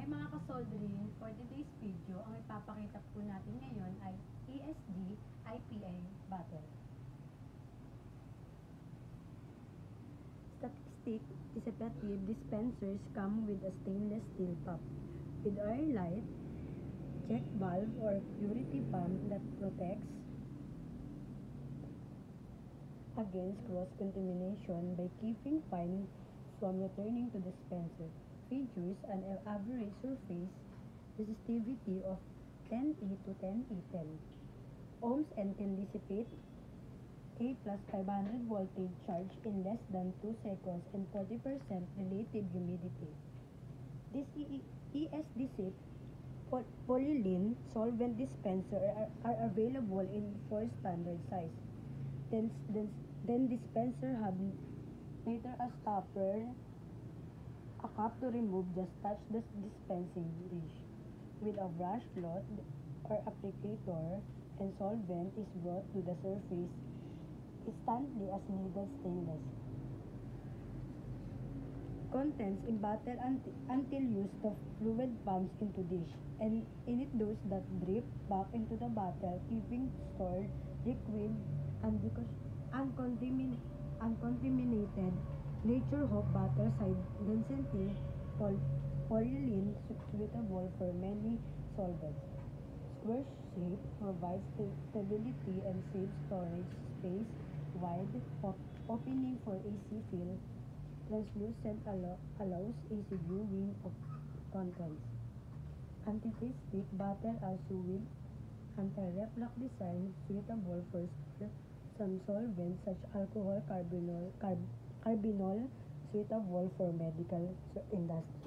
Hi mga kasoldering, for today's video, ang ipapakita po natin ngayon ay ESD IPA bottle. Static dissipative dispensers come with a stainless steel top with air light, check valve or purity pump that protects against cross-contamination by keeping fine from returning to dispenser. Features an average surface resistivity of 10A to 10A10 ohms and can dissipate A plus 500 voltage charge in less than 2 seconds and 40% relative humidity. This ESD polyethylene solvent dispenser are available in 4 standard size. Then dispenser have later a stopper, a cap to remove just touch the dispensing dish with a brush cloth or applicator, and solvent is brought to the surface instantly as needed stainless. Contents in bottle until used of fluid pumps into dish, and in it those that drip back into the bottle, keeping stored liquid and uncontaminated. Nature Hope bottle side density polyethylene suitable for many solvents. Square shape provides stability and safe storage space. Wide opening for AC fill. Translucent allows easy viewing of contents. Anti-stick bottle also with anti-reflux design suitable for some solvents such alcohol carbinol suitable for medical industry.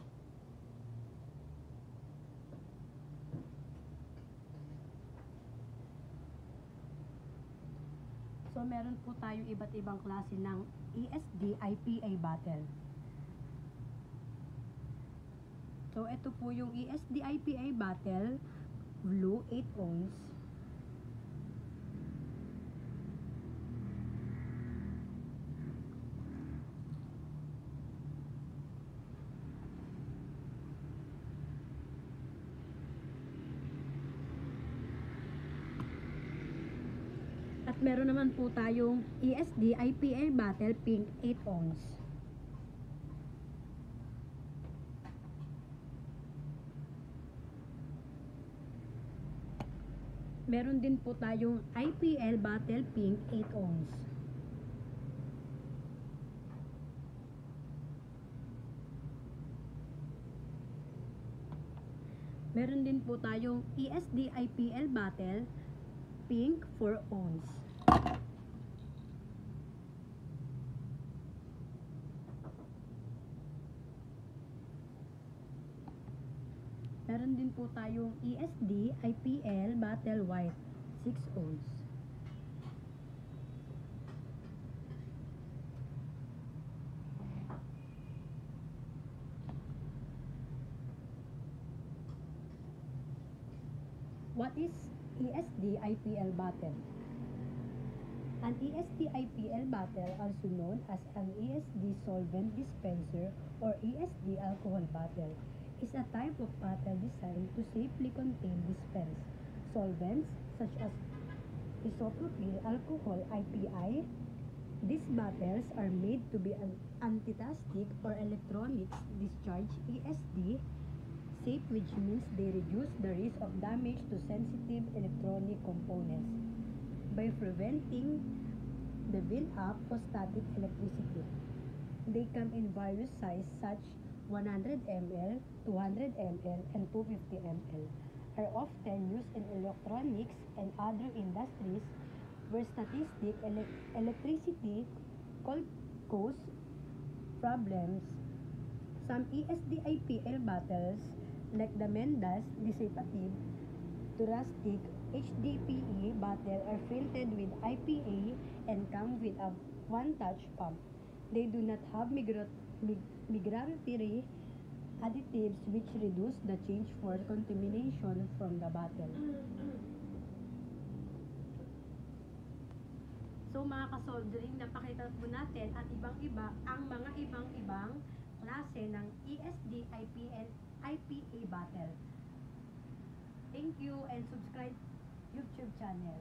So meron po tayong iba't ibang klase ng ESD IPA bottle. So ito po yung ESD IPA bottle, blue 8 ounce. At meron naman po tayong ESD IPA bottle pink 8 ounce. Meron din po tayong IPL bottle pink 8 ounce. Meron din po tayong ESD IPL bottle pink 4 ounce. Meron din po tayong ESD IPL bottle white 6 ounce. What is ESD IPL bottle? An ESD IPL bottle, also known as an ESD solvent dispenser or ESD alcohol bottle, is a type of bottle designed to safely contain dispense solvents such as isopropyl alcohol IPA. These bottles are made to be an anti-static or electronics discharge ESD safe, which means they reduce the risk of damage to sensitive electronic components by preventing the build-up of static electricity. They come in various sizes such 100 ml, 200 ml, and 250 ml, are often used in electronics and other industries where static electricity cause problems. Some ESD IPL bottles, like the Mendas dissipative Durastic HDPE bottle, are filtered with IPA and come with a one-touch pump. They do not have migratory additives which reduce the chance for contamination from the bottle. So mga kasoldering, napakita po natin ang mga ibang-ibang klase ng ESD IPA bottle. Thank you and subscribe YouTube channel.